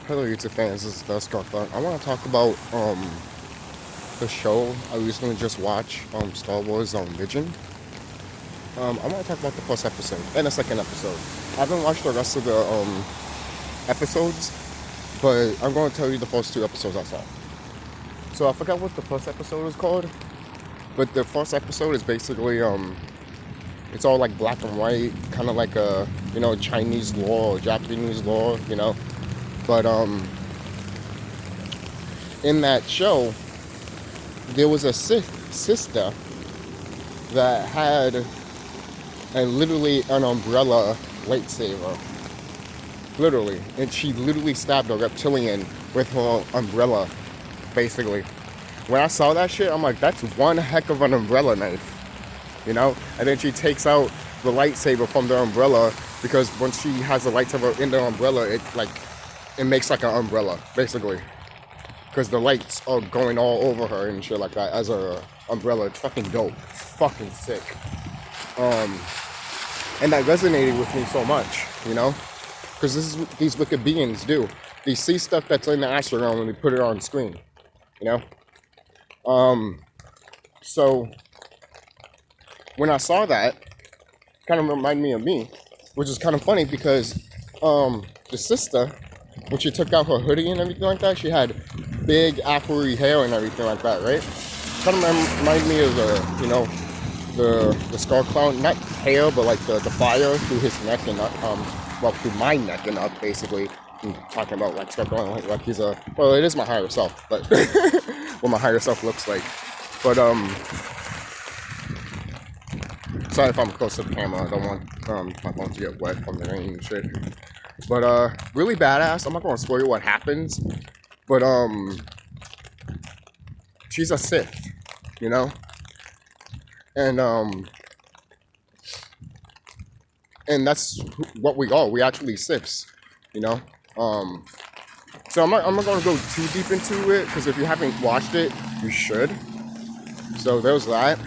Hello YouTube fans, this is TheSkullKlown. I want to talk about the show I recently just watched, Star Wars Vision. I want to talk about the first episode and the second episode. I haven't watched the rest of the episodes, but I'm going to tell you the first two episodes I saw. So I forgot what the first episode was called, but the first episode is basically it's all like black and white, kind of like a Chinese lore or Japanese lore, But in that show, there was a Sith sister that had literally an umbrella lightsaber. Literally. And she literally stabbed a reptilian with her umbrella, basically. When I saw that shit, I'm like, that's one heck of an umbrella knife. And then she takes out the lightsaber from the umbrella, because once she has the lightsaber in the umbrella, it makes like an umbrella, basically. Because the lights are going all over her and shit like that as a umbrella. It's fucking dope. It's fucking sick. And that resonated with me so much, Because this is what these wicked beings do. They see stuff that's in the astral and they put it on screen, So, when I saw that, kind of reminded me of me, which is kind of funny because the sister, when she took out her hoodie and everything like that, she had big afro-y hair and everything like that, right? Kind of reminded me of the TheSkullKlown, not hair, but like the fire through his neck and through my neck and up, basically. I'm talking about like SqaWn, like he's well, it is my higher self, but what my higher self looks like. But sorry if I'm close to the camera. I don't want my phone to get wet from the rain and shit. But really badass. I'm not gonna spoil you what happens, but she's a Sith, and that's what we are. We actually Siths, So I'm not gonna go too deep into it, because if you haven't watched it, you should. So there's that.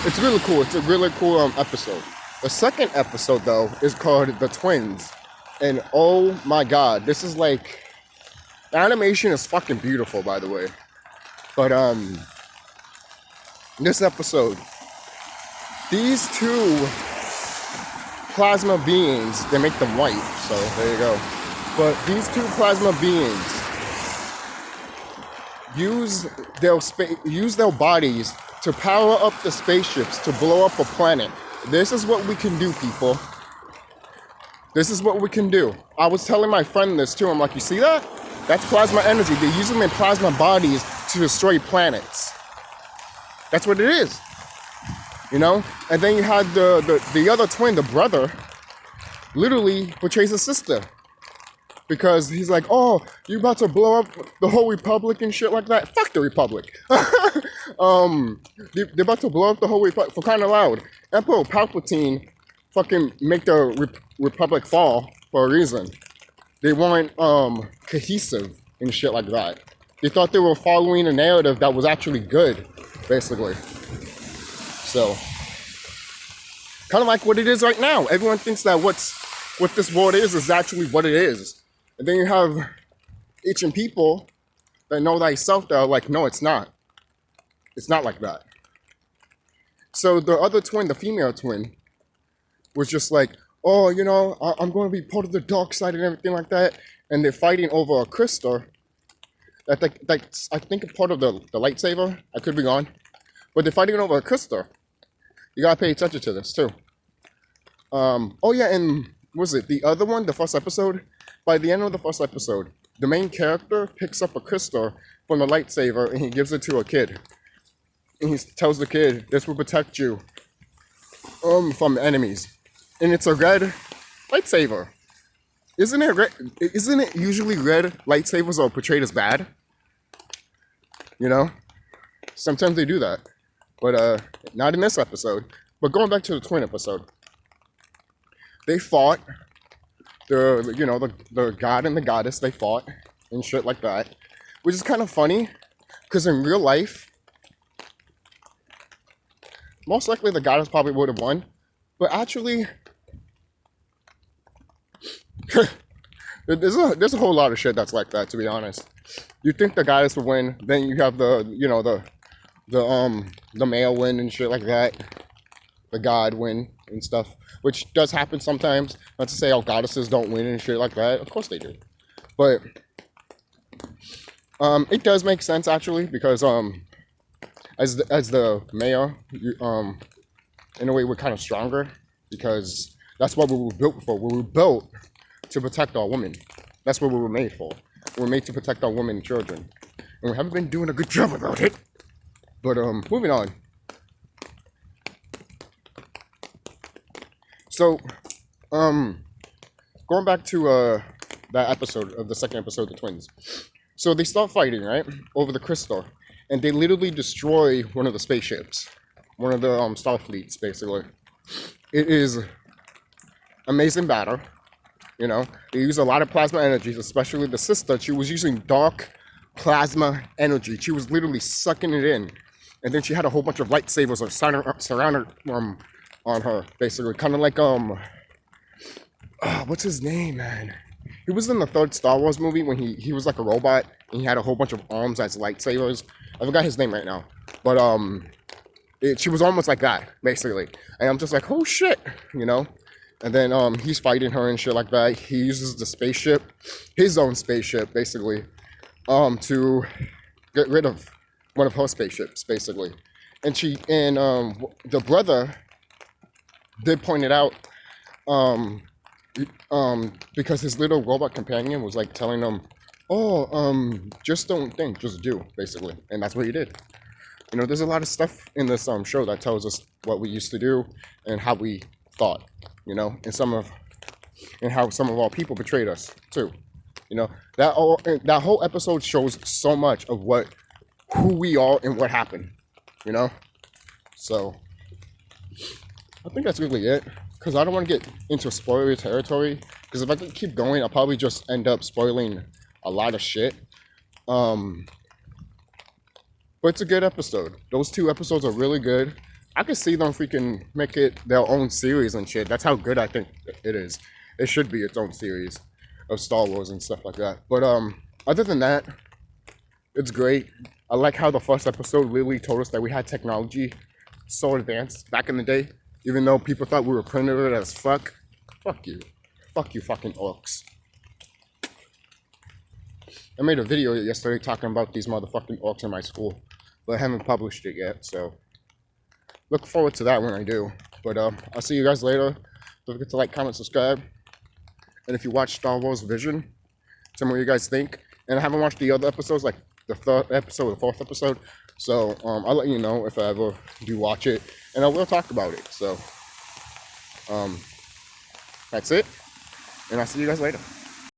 It's really cool. It's a really cool episode. The second episode, though, is called The Twins. And oh my god, this is like... The animation is fucking beautiful, by the way. But, this episode, these two plasma beings, they make them white, so there you go. But these two plasma beings use their bodies to power up the spaceships to blow up a planet. This is what we can do, people. This is what we can do. I was telling my friend this too. I'm like, you see that? That's plasma energy. They use them in plasma bodies to destroy planets. That's what it is. And then you had the other twin, the brother, literally portrays a sister. Because he's like, oh, you about to blow up the whole Republic and shit like that? Fuck the Republic. They're about to blow up the whole Republic, for crying out loud. Emperor Palpatine fucking make the Republic fall for a reason. They weren't cohesive and shit like that. They thought they were following a narrative that was actually good, basically. So, kind of like what it is right now. Everyone thinks that what this world is actually what it is. And then you have ancient people that know thyself that are like, no, it's not. It's not like that. So the other twin, the female twin, was just like, oh, I'm going to be part of the dark side and everything like that. And they're fighting over a crystal. That's I think, a part of the lightsaber. I could be wrong. But they're fighting over a crystal. You got to pay attention to this, too. Oh, yeah, and was it the other one, the first episode? By the end of the first episode, the main character picks up a crystal from the lightsaber and he gives it to a kid. And he tells the kid, this will protect you from enemies. And it's a red lightsaber. Isn't it usually red lightsabers are portrayed as bad? Sometimes they do that. But not in this episode. But going back to the twin episode. They fought. The god and the goddess, they fought and shit like that, which is kind of funny, because in real life, most likely the goddess probably would have won, but actually, There's a whole lot of shit that's like that, to be honest. You think the guys will win, then you have the male win and shit like that, the god win and stuff, which does happen sometimes. Not to say all goddesses don't win and shit like that. Of course they do, but it does make sense actually, because as the male, in a way we're kind of stronger, because that's what we were built for. We were built to protect our women. That's what we were made for. We're made to protect our women and children, and we haven't been doing a good job about it. But moving on. So, going back to that episode of the second episode of the twins. So they start fighting, right, over the crystal, and they literally destroy one of the spaceships, one of the Starfleets, basically. It is amazing battle. You know, they use a lot of plasma energies, especially the sister. She was using dark plasma energy. She was literally sucking it in. And then she had a whole bunch of lightsabers surrounded on her, basically. Kind of like, what's his name, man? He was in the third Star Wars movie when he was like a robot, and he had a whole bunch of arms as lightsabers. I forgot his name right now. But, she was almost like that, basically. And I'm just like, oh shit, you know? And then he's fighting her and shit like that. He uses the spaceship, his own spaceship, basically, to get rid of one of her spaceships, basically. And the brother did point it out, because his little robot companion was like telling him, oh, just don't think, just do, basically. And that's what he did. You know, there's a lot of stuff in this show that tells us what we used to do and how we thought, you know, and how some of our people betrayed us too. You know, that whole episode shows so much of who we are and what happened, you know. So I think that's really it, because I don't want to get into spoiler territory, because if I keep going, I'll probably just end up spoiling a lot of shit. But it's a good episode. Those 2 episodes are really good. I could see them freaking make it their own series and shit. That's how good I think it is. It should be its own series of Star Wars and stuff like that. But other than that, it's great. I like how the first episode really told us that we had technology so advanced back in the day, even though people thought we were primitive as fuck. Fuck you. Fuck you fucking orcs. I made a video yesterday talking about these motherfucking orcs in my school, but I haven't published it yet, so look forward to that when I do. But I'll see you guys later. Don't forget to like, comment, subscribe. And if you watch Star Wars Vision, tell me what you guys think. And I haven't watched the other episodes, like the 3rd episode, the 4th episode. So I'll let you know if I ever do watch it, and I will talk about it. So that's it, and I'll see you guys later.